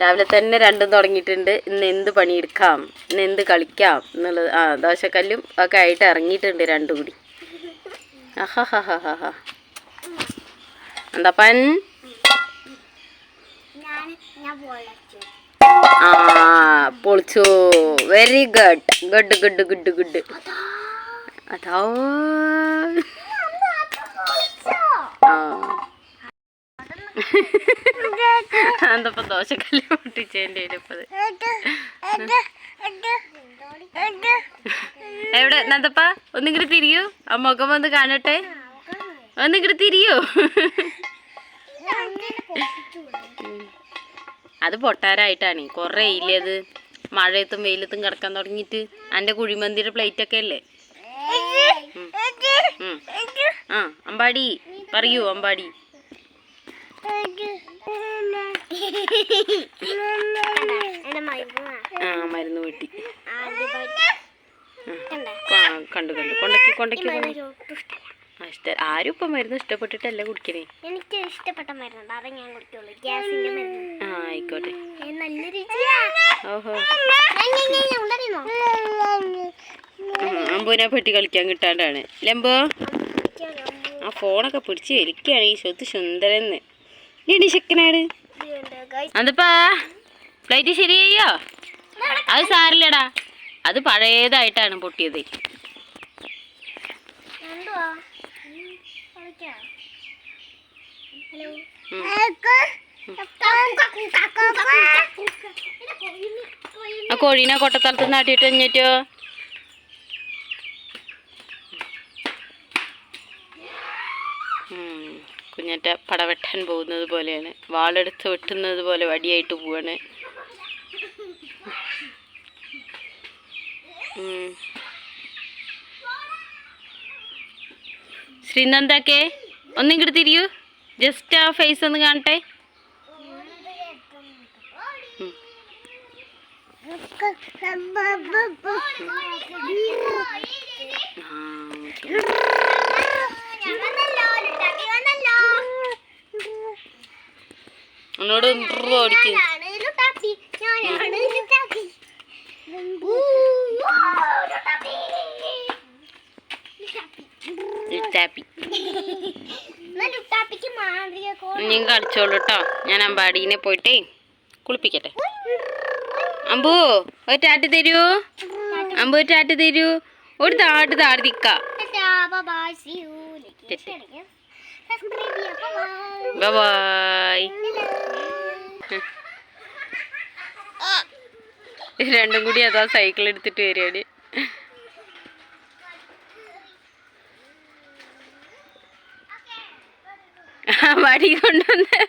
രാവിലെ തന്നെ രണ്ടും തുടങ്ങിയിട്ടുണ്ട്. ഇന്ന് എന്ത് പണിയെടുക്കാം, ഇന്ന് എന്ത് കളിക്കാം എന്നുള്ളത്. ദോശക്കല്ലും ഒക്കെ ആയിട്ട് ഇറങ്ങിയിട്ടുണ്ട് രണ്ടും കൂടി. ആഹാ എന്താപ്പൻ? പൊളിച്ചു. Very good good good good good. അതോ എന്തപ്പോ ദോശക്കല്ല് പൊട്ടിച്ചേൻ്റെ ഇപ്പത് എവിടെ നന്ദപ്പ? ഒന്നിങ്ങോട്ട് തിരിയൂ, ആ മുഖം വന്ന് കാണട്ടെ. ഒന്നിങ്ങോട്ട് തിരിയൂ. അത് പൊട്ടാരായിട്ടാണ്. കുറേ ഇല്ലേ അത്, മഴയത്തും വെയിലത്തും കിടക്കാൻ തുടങ്ങിയിട്ട്. എൻ്റെ കുഴിമന്തിയുടെ പ്ലേറ്റൊക്കെ അല്ലേ. അമ്പാടി പറയൂ, അമ്പാടി. മരുന്ന് വീട്ടി കണ്ടു കണ്ടു കൊണ്ടക്കി കൊണ്ടക്കി. ആരും ഇപ്പൊ മരുന്ന് ഇഷ്ടപ്പെട്ടിട്ടല്ലേ കുടിക്കണേ. എനിക്ക് ഇഷ്ടപ്പെട്ട മരുന്ന് ഞാൻ കുടിക്കുള്ളൂ. ഗ്യാസിന്റെ മരുന്ന്. ആയിക്കോട്ടെ. നല്ല രുചിയാ. ഓഹോ, അമ്പൂനെ പെട്ടി കളിക്കാൻ കിട്ടാണ്ടാണ് ലംബോ. ആ ഫോണൊക്കെ പിടിച്ച് വലിക്കുകയാണ് ഈ സ്വത്ത് സുന്ദരന്ന്. ഇനി ശക്കനാട് അന്തപ്പാ ഫ്ലൈറ്റ് ശരിയായോ? അത് സാരില്ലടാ, അത് പഴയതായിട്ടാണ് പൊട്ടിയത്. ആ കോഴീനെ കൊട്ടത്തലത്ത് നാട്ടിയിട്ട് കഴിഞ്ഞിട്ടോ. കുഞ്ഞറ്റ പട വെട്ടാൻ പോകുന്നത് പോലെയാണ്. വാളെടുത്ത് വെട്ടുന്നത് പോലെ വടിയായിട്ട് പോവാണ്. ശ്രീനന്ദക്കെ ഒന്നിങ്ങോട്ട് തിരിയൂ, ജസ്റ്റ് ആ ഫേസ് ഒന്ന് കാണട്ടെ. എന്നോട് ഓടിക്കും. നീ കളിച്ചോളൂ കേട്ടോ. ഞാൻ അമ്പാടീനെ പോയിട്ടേ കുളിപ്പിക്കട്ടെ. അമ്പു ഒരു ടാറ്റ് തരൂ, അമ്പു ഒരു ടാറ്റ് തരൂ. ഒരു താട്ട് താഴ്ത്തിക്ക. ബൈ. രണ്ടും കൂടി അതാ സൈക്കിൾ എടുത്തിട്ട് വരികയാണ്. വടി കൊണ്ടുവന്ന്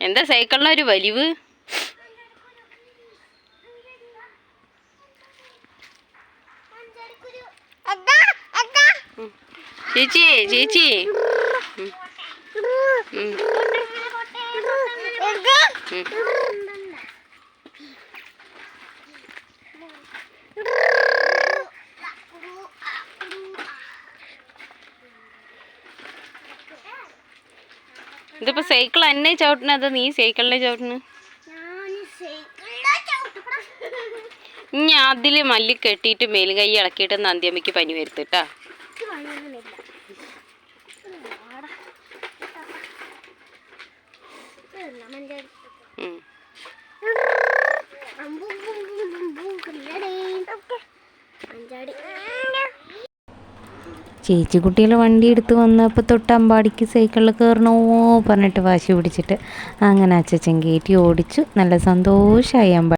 എന്താ സൈക്കിളിനൊരു വലിവ്? ചേച്ചി ചേച്ചി ഇതിപ്പോ സൈക്കിൾ എന്നെ ചവിട്ടണത്, നീ സൈക്കിളിനെ ചവിട്ടണ്. ഞാൻ അതില് മല്ലി കെട്ടിയിട്ട് മേലുകൈ ഇളക്കിയിട്ട് നന്ദിയമ്മയ്ക്ക് പനി വരുത്തിട്ടാ. ചേച്ചിക്കുട്ടികൾ വണ്ടി എടുത്ത് വന്നപ്പോൾ തൊട്ട് അമ്പാടിക്ക് സൈക്കിളിൽ കയറണോ പറഞ്ഞിട്ട് വാശി പിടിച്ചിട്ട് അങ്ങനെ അച്ചച്ചൻ കയറ്റി ഓടിച്ചു. നല്ല സന്തോഷമായി അമ്പാടി.